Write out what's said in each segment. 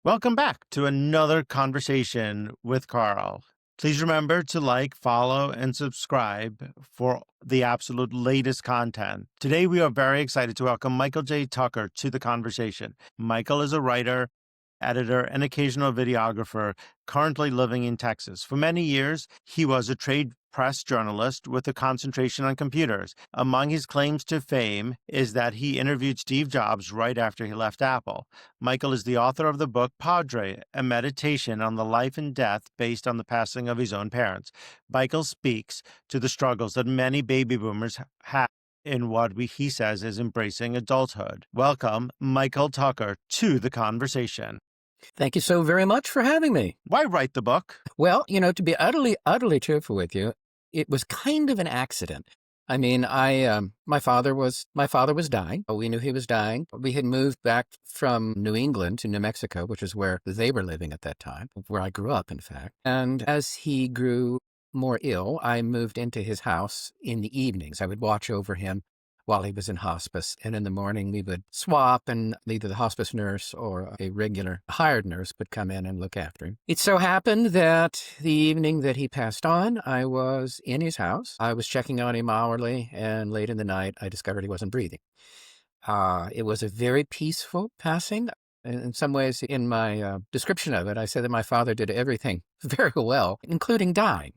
Welcome back to another conversation with Carl. Please remember to like, follow, and subscribe for the absolute latest content. Today, we are very excited to welcome Michael J. Tucker to the conversation. Michael is a writer, editor, and occasional videographer currently living in Texas. For many years, he was a trade press journalist with a concentration on computers. Among his claims to fame is that he interviewed Steve Jobs right after he left Apple. Michael is the author of the book Padre, a meditation on the life and death based on the passing of his own parents. Michael speaks to the struggles that many baby boomers have in what he says is embracing adulthood. Welcome, Michael Tucker, to the conversation. Thank you so very much for having me. Why write the book? Well, to be utterly truthful with you, it was kind of an accident. I mean, my father was dying. We knew he was dying. We had moved back from New England to New Mexico, which is where they were living at that time, where I grew up, in fact. And as he grew more ill, I moved into his house in the evenings. I would watch over him while he was in hospice. And in the morning, we would swap, and either the hospice nurse or a regular hired nurse would come in and look after him. It so happened that the evening that he passed on, I was in his house. I was checking on him hourly, and late in the night, I discovered he wasn't breathing. It was a very peaceful passing. In some ways, in my description of it, I said that my father did everything very well, including dying.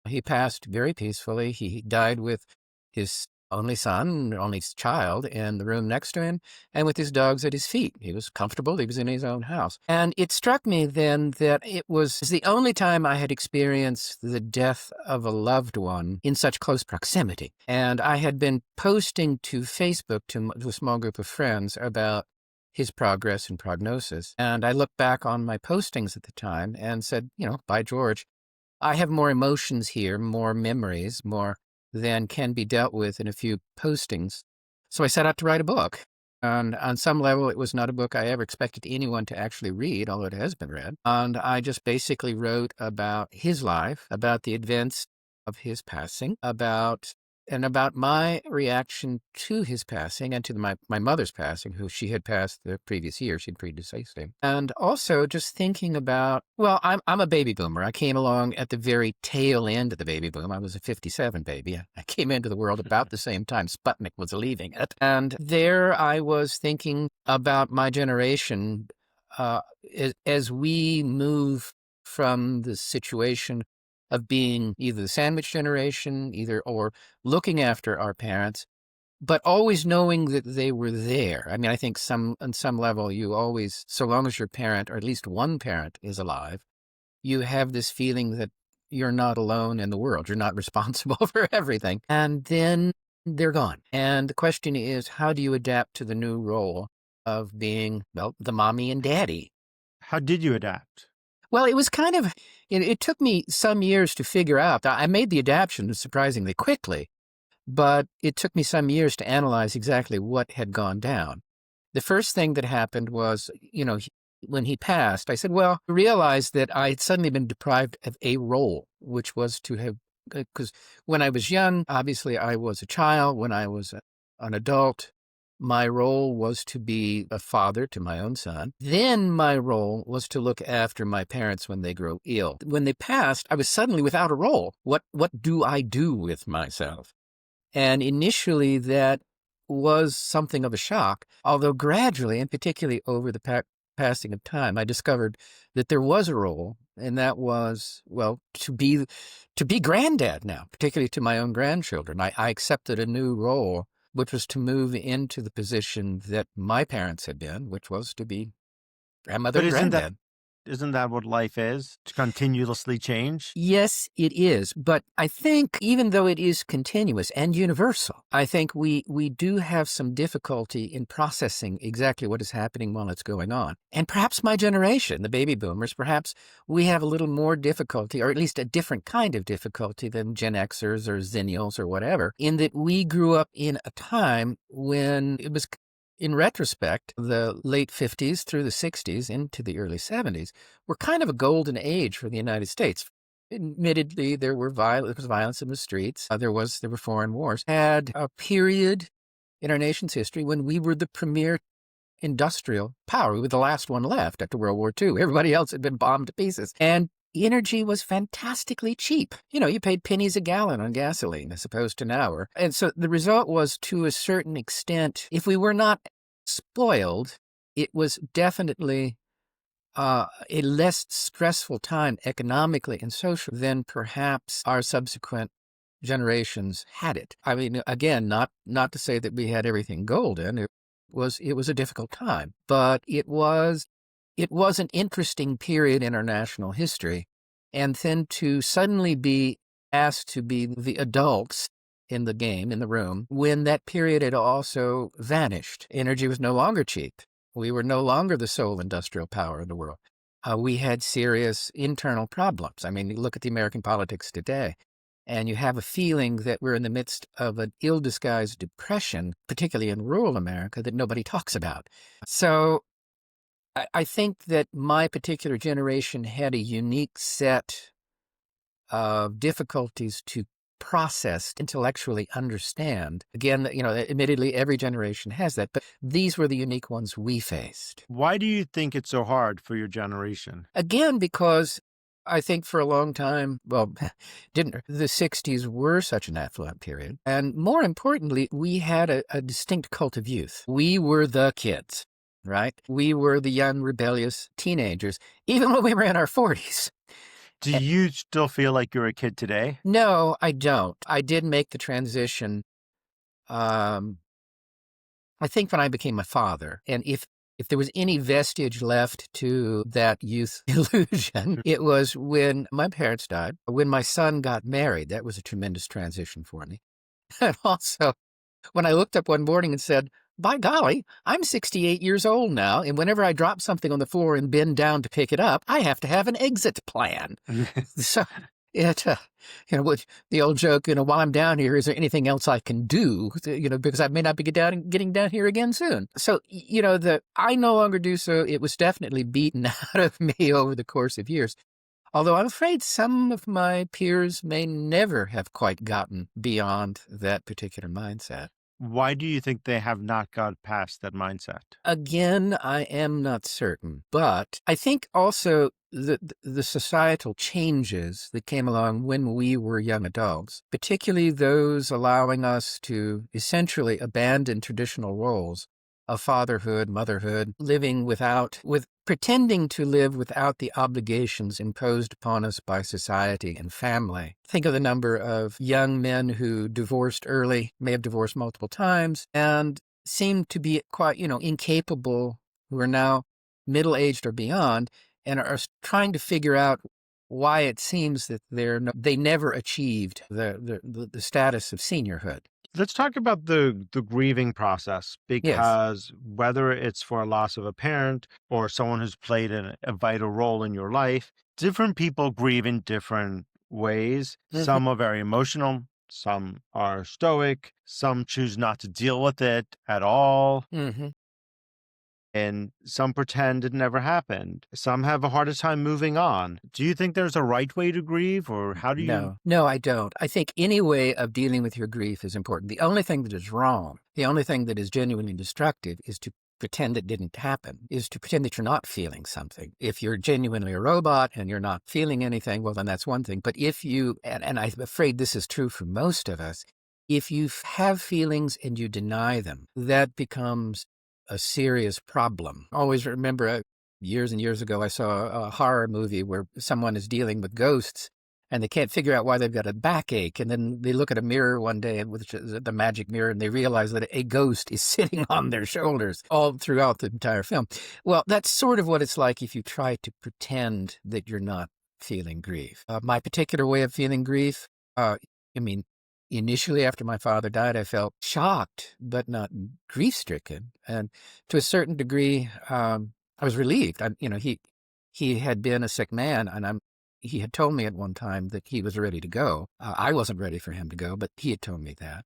He passed very peacefully. He died with his only son, only child, in the room next to him, and with his dogs at his feet. He was comfortable. He was in his own house. And it struck me then that it was the only time I had experienced the death of a loved one in such close proximity. And I had been posting to Facebook to a small group of friends about his progress and prognosis. And I looked back on my postings at the time and said, by George, I have more emotions here, more memories, more than can be dealt with in a few postings. So I set out to write a book. And on some level, it was not a book I ever expected anyone to actually read, although it has been read. And I just basically wrote about his life, about the events of his passing, about my reaction to his passing and to my mother's passing, who she had passed the previous year. She'd predeceased him. And also just thinking about, well, I'm a baby boomer. I came along at the very tail end of the baby boom. I was a 57 baby. I came into the world about the same time Sputnik was leaving it. And there I was thinking about my generation as we move from the situation of being either the sandwich generation, or looking after our parents, but always knowing that they were there. I mean, I think on some level, you always, so long as your parent, or at least one parent, is alive, you have this feeling that you're not alone in the world. You're not responsible for everything. And then they're gone. And the question is, how do you adapt to the new role of being, well, the mommy and daddy? How did you adapt? Well, it was kind of, it took me some years to figure out. I made the adaptation surprisingly quickly, but it took me some years to analyze exactly what had gone down. The first thing that happened was, when he passed, I said, well, I realized that I had suddenly been deprived of a role, which was to have, because when I was young, obviously I was a child. When I was an adult, my role was to be a father to my own son. Then my role was to look after my parents when they grew ill. When they passed, I was suddenly without a role. What do I do with myself? And initially that was something of a shock, although gradually, and particularly over the passing of time, I discovered that there was a role, and that was, well, to be granddad now, particularly to my own grandchildren. I accepted a new role, which was to move into the position that my parents had been, which was to be grandmother and granddad. Isn't that what life is? To continuously change? Yes, it is. But I think even though it is continuous and universal, I think we do have some difficulty in processing exactly what is happening while it's going on. And perhaps my generation, the baby boomers, perhaps we have a little more difficulty, or at least a different kind of difficulty than Gen Xers or Zennials or whatever, in that we grew up in a time when it was, in retrospect, the late 50s through the 60s into the early 70s were kind of a golden age for the United States. Admittedly, there was violence in the streets. There were foreign wars. Had a period in our nation's history when we were the premier industrial power. We were the last one left after World War II. Everybody else had been bombed to pieces. And energy was fantastically cheap. You paid pennies a gallon on gasoline as opposed to now. And so the result was, to a certain extent, if we were not spoiled, it was definitely a less stressful time economically and socially than perhaps our subsequent generations had it. I mean, again, not to say that we had everything golden. It was a difficult time, but it was an interesting period in our national history. And then to suddenly be asked to be the adults in the game, in the room, when that period had also vanished. Energy was no longer cheap. We were no longer the sole industrial power in the world. We had serious internal problems. I mean, you look at the American politics today, and you have a feeling that we're in the midst of an ill-disguised depression, particularly in rural America, that nobody talks about. So I think that my particular generation had a unique set of difficulties to process, intellectually understand. Again, admittedly, every generation has that, but these were the unique ones we faced. Why do you think it's so hard for your generation? Again, because I think for a long time, the 60s were such an affluent period. And more importantly, we had a distinct cult of youth. We were the kids, right? We were the young, rebellious teenagers, even when we were in our 40s. Do you still feel like you're a kid today? No, I don't. I did make the transition, I think, when I became a father. And if there was any vestige left to that youth illusion, it was when my parents died. When my son got married, that was a tremendous transition for me. And also, when I looked up one morning and said, by golly, I'm 68 years old now, and whenever I drop something on the floor and bend down to pick it up, I have to have an exit plan. So the old joke, while I'm down here, is there anything else I can do? Because I may not be getting down here again soon. So, I no longer do so. It was definitely beaten out of me over the course of years. Although I'm afraid some of my peers may never have quite gotten beyond that particular mindset. Why do you think they have not got past that mindset? Again, I am not certain, but I think also the societal changes that came along when we were young adults, particularly those allowing us to essentially abandon traditional roles of fatherhood, motherhood, pretending to live without the obligations imposed upon us by society and family. Think of the number of young men who divorced early, may have divorced multiple times, and seem to be quite, incapable, who are now middle-aged or beyond, and are trying to figure out why it seems that they never achieved the status of seniorhood. Let's talk about the grieving process, because whether it's for a loss of a parent or someone who's played a vital role in your life, different people grieve in different ways. Mm-hmm. Some are very emotional, some are stoic, some choose not to deal with it at all. Mm-hmm. And some pretend it never happened. Some have a harder time moving on. Do you think there's a right way to grieve, or how do you? No, I don't. I think any way of dealing with your grief is important. The only thing that is wrong, the only thing that is genuinely destructive, is to pretend it didn't happen, is to pretend that you're not feeling something. If you're genuinely a robot and you're not feeling anything, well, then that's one thing. But if you, and I'm afraid this is true for most of us, if you have feelings and you deny them, that becomes a serious problem. Always remember, years and years ago, I saw a horror movie where someone is dealing with ghosts and they can't figure out why they've got a backache. And then they look at a mirror one day, which is the magic mirror, and they realize that a ghost is sitting on their shoulders all throughout the entire film. Well, that's sort of what it's like if you try to pretend that you're not feeling grief. My particular way of feeling grief, initially, after my father died, I felt shocked, but not grief-stricken. And to a certain degree, I was relieved. He had been a sick man, and he had told me at one time that he was ready to go. I wasn't ready for him to go, but he had told me that.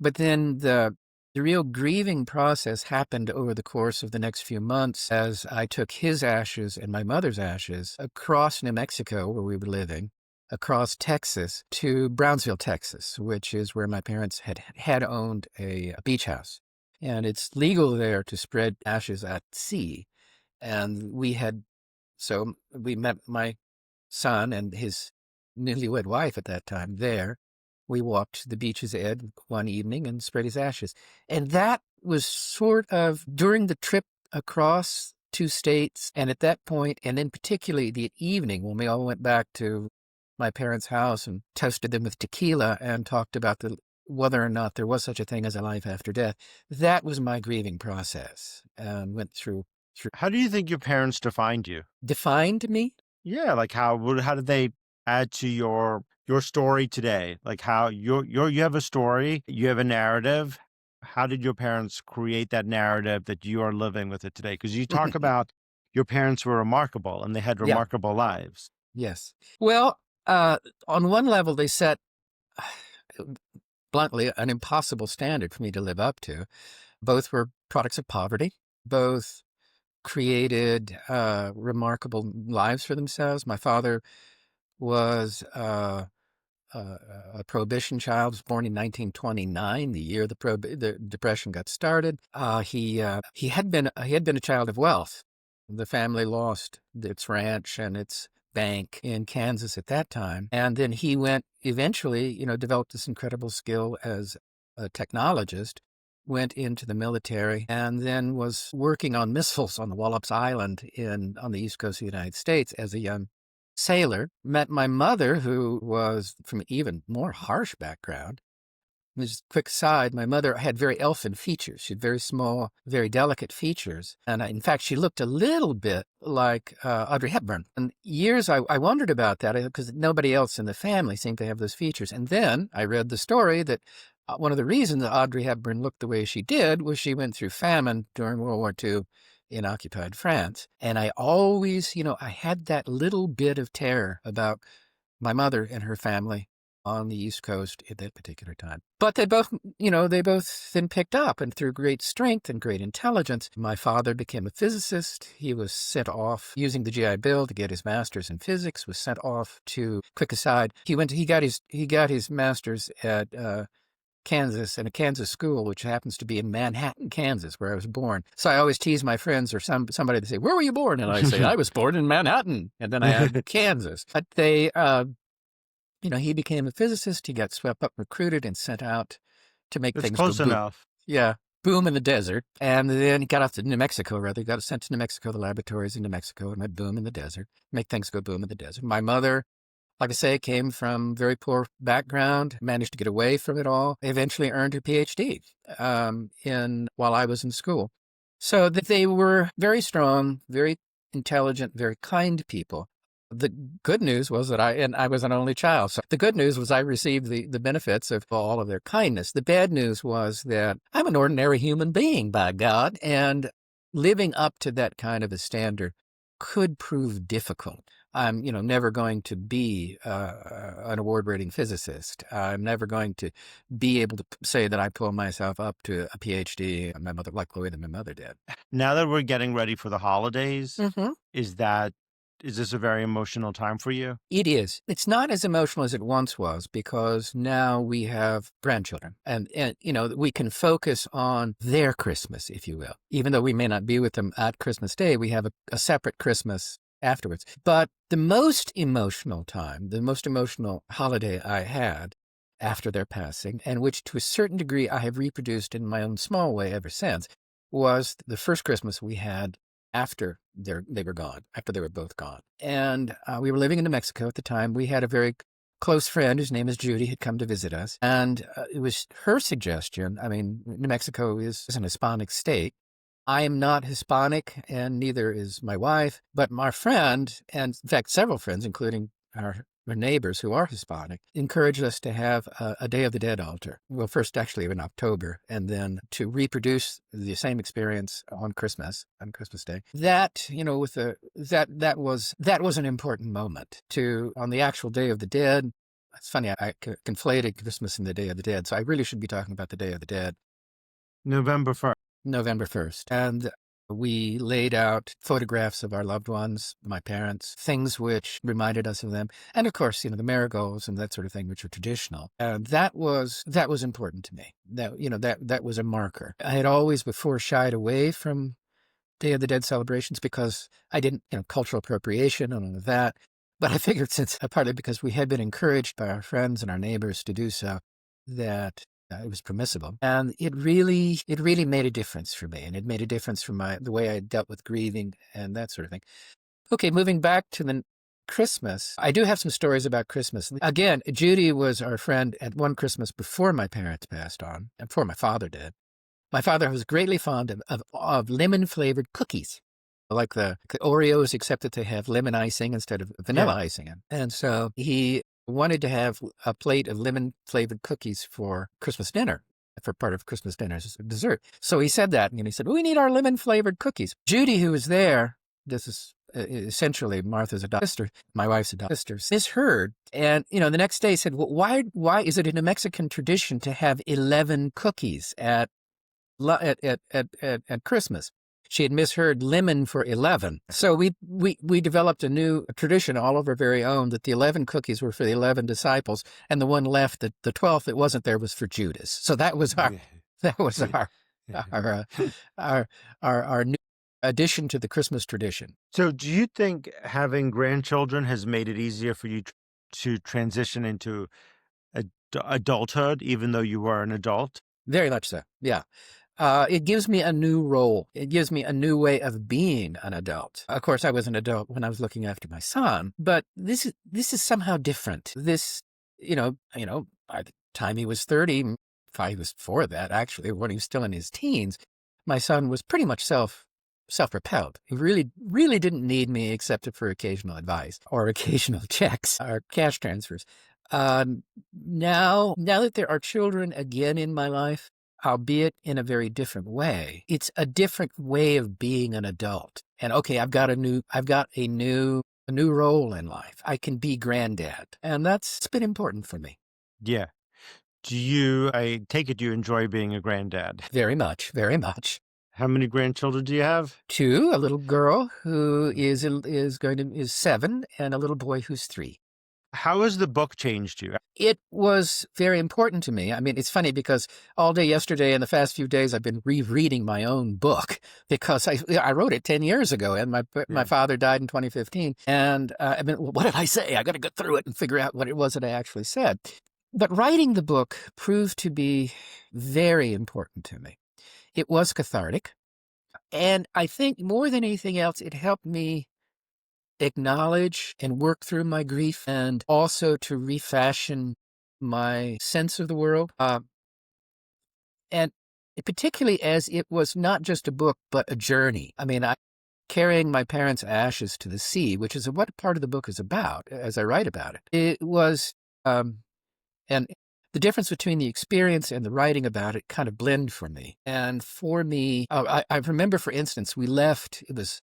But then the real grieving process happened over the course of the next few months as I took his ashes and my mother's ashes across New Mexico, where we were living, across Texas to Brownsville, Texas, which is where my parents had owned a beach house. and it's legal there to spread ashes at sea. And so we met my son and his newlywed wife at that time there. We walked to the beach's edge one evening and spread his ashes. And that was sort of during the trip across 2 states. And at that point, and then particularly the evening when we all went back to my parents' house and toasted them with tequila and talked about whether or not there was such a thing as a life after death, that was my grieving process, and went through. How do you think your parents defined you? Defined me? Yeah, like how did they add to your story today? Like how you have a story, you have a narrative. How did your parents create that narrative that you are living with it today? Because you talk about your parents were remarkable and they had Yeah. remarkable lives. Yes. Well, on one level, they set, bluntly, an impossible standard for me to live up to. Both were products of poverty. Both created remarkable lives for themselves. My father was a Prohibition child, was born in 1929, the year the Depression got started. He had been a child of wealth. The family lost its ranch and its bank in Kansas at that time, and then he went eventually, developed this incredible skill as a technologist. Went into the military and then was working on missiles on the Wallops Island on the east coast of the United States as a young sailor. Met my mother, who was from an even more harsh background. Just a quick aside, my mother had very elfin features. She had very small, very delicate features. And in fact, she looked a little bit like Audrey Hepburn. And years I wondered about that because nobody else in the family seemed to have those features. And then I read the story that one of the reasons that Audrey Hepburn looked the way she did was she went through famine during World War II in occupied France. And I always, I had that little bit of terror about my mother and her family on the East Coast at that particular time. But they both then picked up, and through great strength and great intelligence, my father became a physicist. He was sent off using the GI Bill to get his master's in physics, was sent off to, quick aside, he got his master's at Kansas, in a Kansas school, which happens to be in Manhattan, Kansas, where I was born. So I always tease my friends or somebody to say, "Where were you born?" And I say, "I was born in Manhattan." And then I add Kansas. But they, he became a physicist. He got swept up, recruited, and sent out to make It's things close go boom. enough. Yeah, boom in the desert. And then he got off to New Mexico, rather. He got sent to New Mexico, the laboratories in New Mexico, and went boom in the desert, make things go boom in the desert. My mother, like I say, came from very poor background, managed to get away from it all, eventually earned her PhD while I was in school. So that they were very strong, very intelligent, very kind people. The good news was that I was an only child. So the good news was I received the benefits of all of their kindness. The bad news was that I'm an ordinary human being, by God, and living up to that kind of a standard could prove difficult. I'm, never going to be an award-winning physicist. I'm never going to be able to say that I pull myself up to a PhD, my mother, like the way that my mother did. Now that we're getting ready for the holidays, Mm-hmm. is this a very emotional time for you? It is. It's not as emotional as it once was because now we have grandchildren and we can focus on their Christmas, if you will. Even though we may not be with them at Christmas Day, we have a separate Christmas afterwards. But the most emotional time, the most emotional holiday I had after their passing, and which to a certain degree I have reproduced in my own small way ever since, was the first Christmas we had after they were gone, after they were both gone. And we were living in New Mexico at the time. We had a very close friend whose name is Judy had come to visit us. And it was her suggestion. I mean, New Mexico is an Hispanic state. I am not Hispanic, and neither is my wife. But my friend, and in fact, several friends, including our neighbors who are Hispanic, encouraged us to have a Day of the Dead altar. Well, first actually in October, and then to reproduce the same experience on Christmas Day. That, that was an important moment on the actual Day of the Dead. It's funny, I conflated Christmas and the Day of the Dead, so I really should be talking about the Day of the Dead. November 1st. November 1st. And We laid out photographs of our loved ones, my parents, things which reminded us of them. And of course, the marigolds and that sort of thing, which are traditional. That was important to me. That was a marker. I had always before shied away from Day of the Dead celebrations because I didn't, cultural appropriation and all of that. But I figured since, partly because we had been encouraged by our friends and our neighbors to do so, that it was permissible. And it really made a difference for me. And it made a difference for the way I dealt with grieving and that sort of thing. Okay, moving back to the Christmas, I do have some stories about Christmas. Again, Judy was our friend at one Christmas before my parents passed on, and before my father did. My father was greatly fond of lemon-flavored cookies, like the Oreos, except that they have lemon icing instead of vanilla Yeah. icing. And so he wanted to have a plate of lemon-flavored cookies for Christmas dinner, for part of Christmas dinner as a dessert. So he said that, and he said, we need our lemon-flavored cookies. Judy, who was there, this is essentially Martha's adopted sister, my wife's adopted sister, misheard. And, the next day said, well, why is it in a Mexican tradition to have 11 cookies at Christmas? She had misheard lemon for 11. So we developed a new tradition, all of our very own, that the 11 cookies were for the 11 disciples, and the one left, the 12th that wasn't there, was for Judas. So that was our our our new addition to the Christmas tradition. So, do you think having grandchildren has made it easier for you to transition into adulthood, even though you were an adult? Very much so. Yeah. It gives me a new role. It gives me a new way of being an adult. Of course, I was an adult when I was looking after my son, but this is somehow different. This, by the time he was 30, he was before that, actually, when he was still in his teens, my son was pretty much self-propelled. He really, really didn't need me except for occasional advice or occasional checks or cash transfers. Now that there are children again in my life, albeit in a very different way, it's a different way of being an adult. And okay, I've got a new role in life. I can be granddad, and that's been important for me. Yeah. I take it you enjoy being a granddad? Very much, very much. How many grandchildren do you have? 2, a little girl who is 7, and a little boy who's 3. How has the book changed you? It was very important to me. I mean, it's funny because all day yesterday and the past few days I've been rereading my own book because I wrote it 10 years ago, and my father died in 2015. And what did I say? I got to go through it and figure out what it was that I actually said. But writing the book proved to be very important to me. It was cathartic. And I think more than anything else, it helped me acknowledge and work through my grief, and also to refashion my sense of the world. And particularly as it was not just a book, but a journey. I mean, carrying my parents' ashes to the sea, which is what part of the book is about, as I write about it. It was, and the difference between the experience and the writing about it kind of blend for me. And for me, I remember, for instance, we left, it was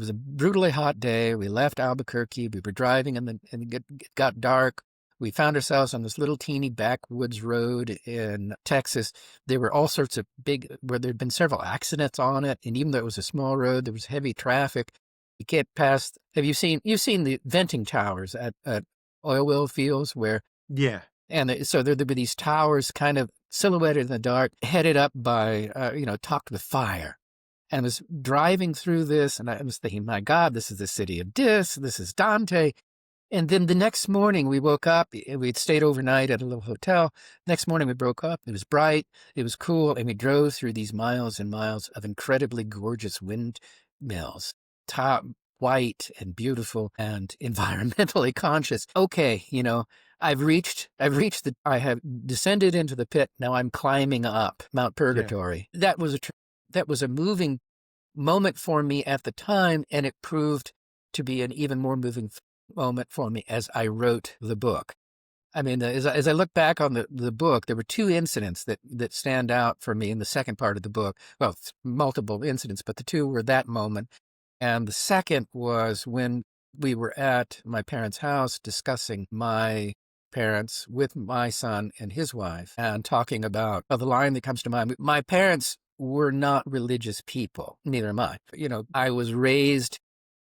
a brutally hot day. We left Albuquerque. We were driving, and it got dark. We found ourselves on this little teeny backwoods road in Texas. There were all sorts of where there'd been several accidents on it, and even though it was a small road, there was heavy traffic. You can't pass. You've seen the venting towers at oil well fields where? Yeah. And so there'd be these towers kind of silhouetted in the dark, headed up by, topped with fire. And I was driving through this, and I was thinking, my God, this is the city of Dis. This is Dante. And then the next morning we woke up. We'd stayed overnight at a little hotel. Next morning we broke up. It was bright. It was cool. And we drove through these miles and miles of incredibly gorgeous windmills, white and beautiful and environmentally conscious. Okay, I have descended into the pit. Now I'm climbing up Mount Purgatory. Yeah. That was a moving moment for me at the time, and it proved to be an even more moving moment for me as I wrote the book. I mean, as I look back on the book, there were 2 incidents that stand out for me in the second part of the book. Well, multiple incidents, but the 2 were that moment. And the second was when we were at my parents' house discussing my parents with my son and his wife, and talking about the line that comes to mind. My parents were not religious people. Neither am I. I was raised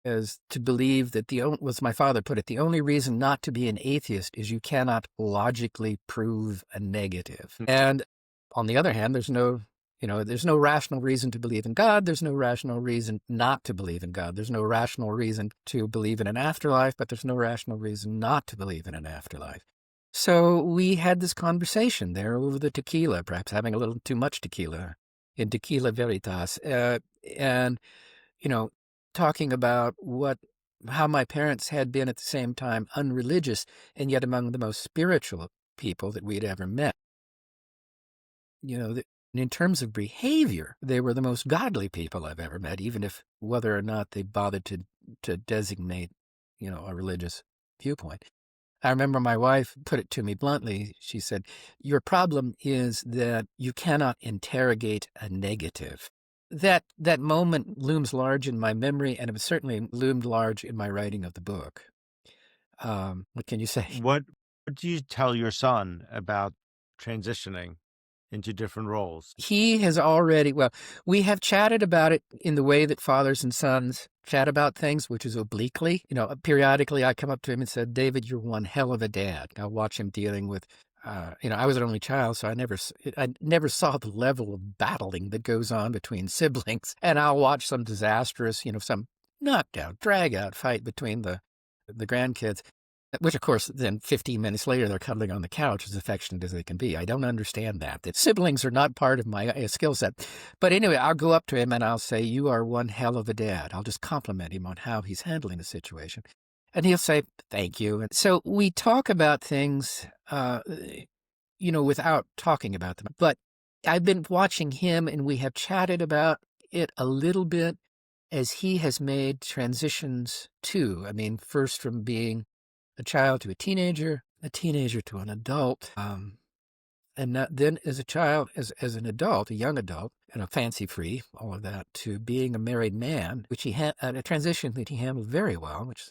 as to believe that was my father put it, the only reason not to be an atheist is you cannot logically prove a negative. And on the other hand, there's no rational reason to believe in God. There's no rational reason not to believe in God. There's no rational reason to believe in an afterlife, but there's no rational reason not to believe in an afterlife. So we had this conversation there over the tequila, perhaps having a little too much tequila in Tequila Veritas. And, you know, talking about how my parents had been at the same time unreligious and yet among the most spiritual people that we'd ever met. In terms of behavior, they were the most godly people I've ever met, even if whether or not they bothered to designate, a religious viewpoint. I remember my wife put it to me bluntly. She said, "Your problem is that you cannot interrogate a negative." That moment looms large in my memory, and it was certainly loomed large in my writing of the book. What can you say? What do you tell your son about transitioning into different roles? He has already, we have chatted about it in the way that fathers and sons chat about things, which is obliquely. Periodically I come up to him and said, "David, you're one hell of a dad." I'll watch him dealing with, I was an only child, so I never saw the level of battling that goes on between siblings. And I'll watch some disastrous, some knockdown, drag out fight between the grandkids. Which, of course, then 15 minutes later, they're cuddling on the couch as affectionate as they can be. I don't understand that. That siblings are not part of my skill set. But anyway, I'll go up to him and I'll say, "You are one hell of a dad." I'll just compliment him on how he's handling the situation. And he'll say, "Thank you." And so we talk about things, without talking about them. But I've been watching him and we have chatted about it a little bit as he has made transitions too. I mean, first from being a child to a teenager to an adult, and then as a child, as an adult, a young adult, and a fancy-free, all of that, to being a married man, which he had a transition that he handled very well, which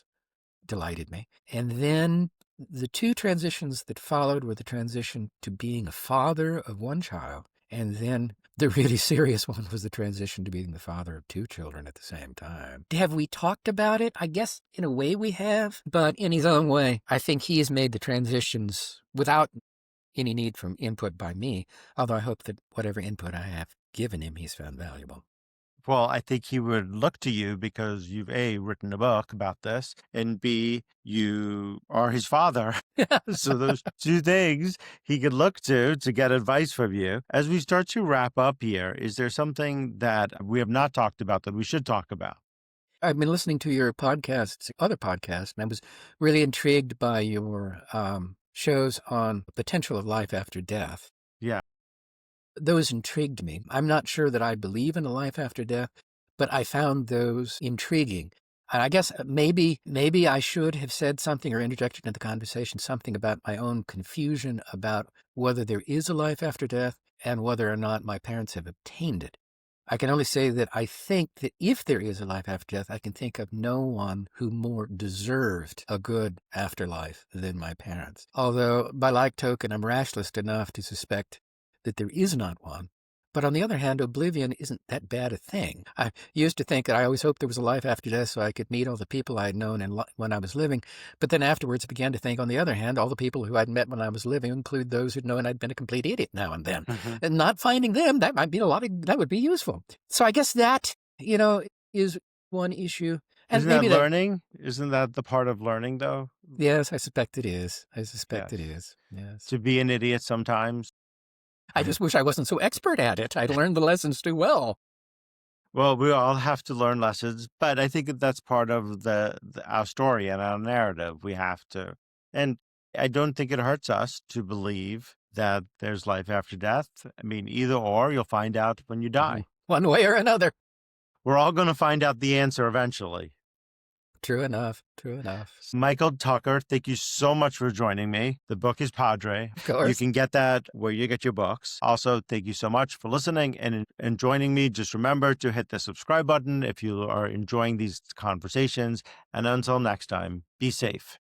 delighted me. And then the two transitions that followed were the transition to being a father of one child, and then the really serious one was the transition to being the father of two children at the same time. Have we talked about it? I guess in a way we have, but in his own way, I think he has made the transitions without any need from input by me, although I hope that whatever input I have given him, he's found valuable. Well, I think he would look to you because you've A, written a book about this, and B, you are his father. So those two things he could look to get advice from you. As we start to wrap up here, is there something that we have not talked about that we should talk about? I've been listening to your podcasts, other podcasts, and I was really intrigued by your shows on the potential of life after death. Yeah. Those intrigued me. I'm not sure that I believe in a life after death, but I found those intriguing. And I guess maybe I should have said something or interjected into the conversation something about my own confusion about whether there is a life after death and whether or not my parents have obtained it. I can only say that I think that if there is a life after death, I can think of no one who more deserved a good afterlife than my parents. Although, by like token, I'm rationalist enough to suspect that there is not one. But on the other hand, oblivion isn't that bad a thing. I used to think that I always hoped there was a life after death so I could meet all the people I had known when I was living. But then afterwards I began to think, on the other hand, all the people who I'd met when I was living include those who'd known I'd been a complete idiot now and then. Mm-hmm. And not finding them, that would be useful. So I guess that, is one issue. And Isn't maybe that learning? Isn't that the part of learning, though? Yes, I suspect it is. It is. Yes. To be an idiot sometimes. I just wish I wasn't so expert at it. I'd learned the lessons too well. Well, we all have to learn lessons, but I think that's part of our story and our narrative. We have to. And I don't think it hurts us to believe that there's life after death. I mean, either or, you'll find out when you die. One way or another. We're all going to find out the answer eventually. True enough. Michael Tucker, thank you so much for joining me. The book is Padre. Of course. You can get that where you get your books. Also, thank you so much for listening and joining me. Just remember to hit the subscribe button if you are enjoying these conversations. And until next time, be safe.